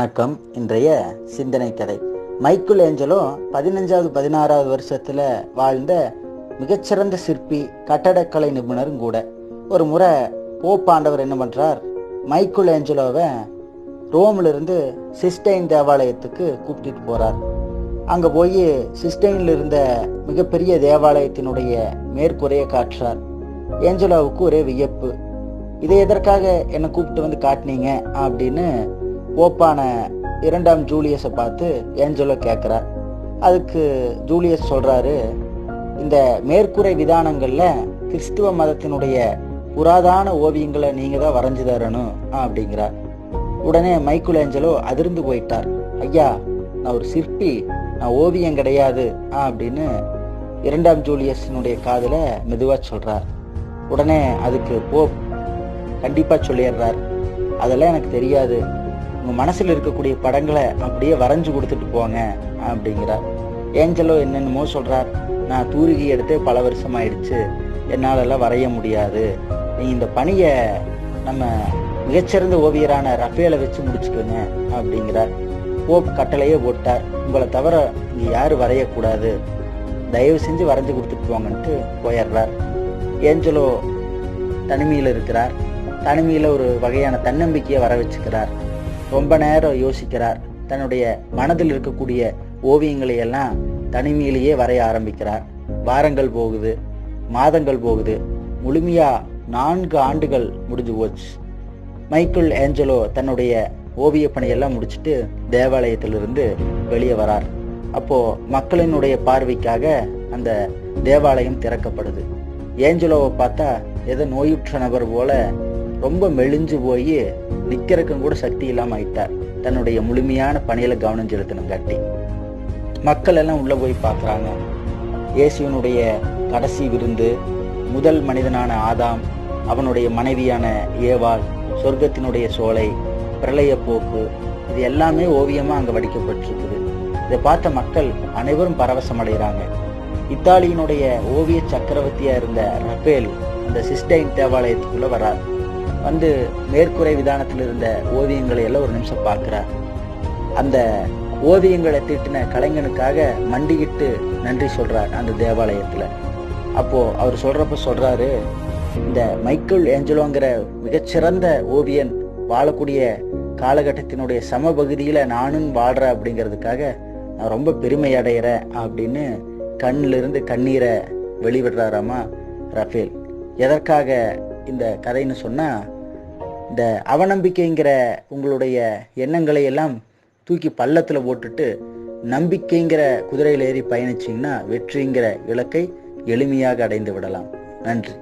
வணக்கம். இன்றைய சிந்தனை கதை. மைக்கேல் ஏஞ்சலோ 15வது 16வது வருஷத்துல வாழ்ந்த மிகச்சிறந்த சிற்பி, கட்டடக்கலை நிபுணரும் கூட. ஒரு முறை போப்பாண்டவர் என்ன பண்றார், மைக்கேல் ஏஞ்சலோவை ரோம்ல இருந்து சிஸ்டைன் தேவாலயத்துக்கு கூப்பிட்டு போறார். அங்க போய் சிஸ்டைன்ல இருந்த மிகப்பெரிய தேவாலயத்தினுடைய மேற்கூரையை காட்டுறார். ஏஞ்சலோவுக்கு ஒரே வியப்பு. இதை எதற்காக என்னை கூப்பிட்டு வந்து காட்டினீங்க அப்படின்னு போப்பான 2ஆம் ஜூலியஸை பார்த்து ஏஞ்சலோ கேட்குறார். அதுக்கு ஜூலியஸ் சொல்றாரு, இந்த மேற்கூரை விதானங்கள்ல கிறிஸ்துவ மதத்தினுடைய புராதான ஓவியங்களை நீங்க தான் வரைஞ்சு தரணும் அப்படிங்கிறார். உடனே மைக்கேல் ஏஞ்சலோ அதிர்ந்து போயிட்டார். ஐயா, நான் ஒரு சிற்பி, நான் ஓவியம் கிடையாது அப்படின்னு 2ஆம் ஜூலியஸினுடைய காதுல மெதுவா சொல்றார். உடனே அதுக்கு போப் கண்டிப்பா சொல்லிடுறார், அதெல்லாம் எனக்கு தெரியாது, உங்க மனசுல இருக்கக்கூடிய படங்களை அப்படியே வரைஞ்சு கொடுத்துட்டு போங்க அப்படிங்கிறார். ஏஞ்சலோ என்னென்னமோ சொல்றார். நான் தூரிகை எடுத்து பல வருஷம் ஆயிடுச்சு, என்னாலெல்லாம் வரைய முடியாது, நீ இந்த பணியை நம்ம மிகச்சிறந்த ஓவியரான ரஃபேலை வச்சு முடிச்சுக்கோங்க அப்படிங்கிறார். போப் கட்டளையே போட்டார், உங்களை தவிர இங்க யாரும் வரையக்கூடாது, தயவு செஞ்சு வரைஞ்சு கொடுத்துட்டு போங்கன்ட்டு போயிடுறார். ஏஞ்சலோ தனிமையில் இருக்கிறார். தனிமையில் ஒரு வகையான தன்னம்பிக்கையை வர வச்சுக்கிறார். ரொம்ப நேரம் யோசிக்கிறார். தன்னுடைய மனதில் இருக்கக்கூடிய ஓவியங்களை எல்லாம் தனிமையிலேயே வரைய ஆரம்பிக்கிறார். வாரங்கள் போகுது, மாதங்கள் போகுது, முழுமையா 4 ஆண்டுகள் முடிஞ்சு போச்சு. மைக்கேல் ஏஞ்சலோ தன்னுடைய ஓவிய பணியெல்லாம் முடிச்சுட்டு தேவாலயத்திலிருந்து வெளியே வரார். அப்போ மக்களினுடைய பார்வைக்காக அந்த தேவாலயம் திறக்கப்படுது. ஏஞ்சலோவை பார்த்தா ஏதோ நோயுற்ற நபர் போல ரொம்ப மெலிஞ்சு போய் நிக்கிறதுக்கும் கூட சக்தி இல்லாம ஆயிட்டார். தன்னுடைய முழுமையான பணியில கவனம் செலுத்தணும் காட்டி மக்கள் எல்லாம் உள்ள போய் பார்க்கறாங்க. இயேசுவினுடைய கடைசி விருந்து, முதல் மனிதனான ஆதாம், அவனுடைய மனைவியான ஏவாள், சொர்க்கத்தினுடைய சோலை, பிரளய போக்கு, இது எல்லாமே ஓவியமா அங்க வடிக்கப்பட்டிருக்குது. இதை பார்த்த மக்கள் அனைவரும் பரவசம் அடைகிறாங்க. இத்தாலியினுடைய ஓவிய சக்கரவர்த்தியா இருந்த ரஃபேல் அந்த சிஸ்டைன் தேவாலயத்துக்குள்ள வரார். வந்து மேற்கூரை விதானத்தில் இருந்த ஓவியங்களை எல்லாம் ஒரு நிமிஷம் பார்க்கிறார். அந்த ஓவியங்களை தீட்டின கலைஞனுக்காக மண்டிக்கிட்டு நன்றி சொல்றார் அந்த தேவாலயத்துல. அப்போ அவர் சொல்றாரு, இந்த மைக்கேல் ஏஞ்சலோங்கிற மிகச்சிறந்த ஓவியன் வாழக்கூடிய காலகட்டத்தினுடைய சமபகுதியில நானும் வாழ்றேன் அப்படிங்கிறதுக்காக நான் ரொம்ப பெருமை அடைகிறேன் அப்படின்னு கண்ணிலிருந்து கண்ணீரை வெளிவிடுறாராமா ரஃபேல். எதற்காக இந்த கதைன்னு சொன்னா, இந்த அவநம்பிக்கைங்கிற உங்களுடைய எண்ணங்களை எல்லாம் தூக்கி பள்ளத்துல போட்டுட்டு நம்பிக்கைங்கிற குதிரையில் ஏறி பயணிச்சிங்கன்னா வெற்றிங்கிற இலக்கை எளிமையாக அடைந்து விடலாம். நன்றி.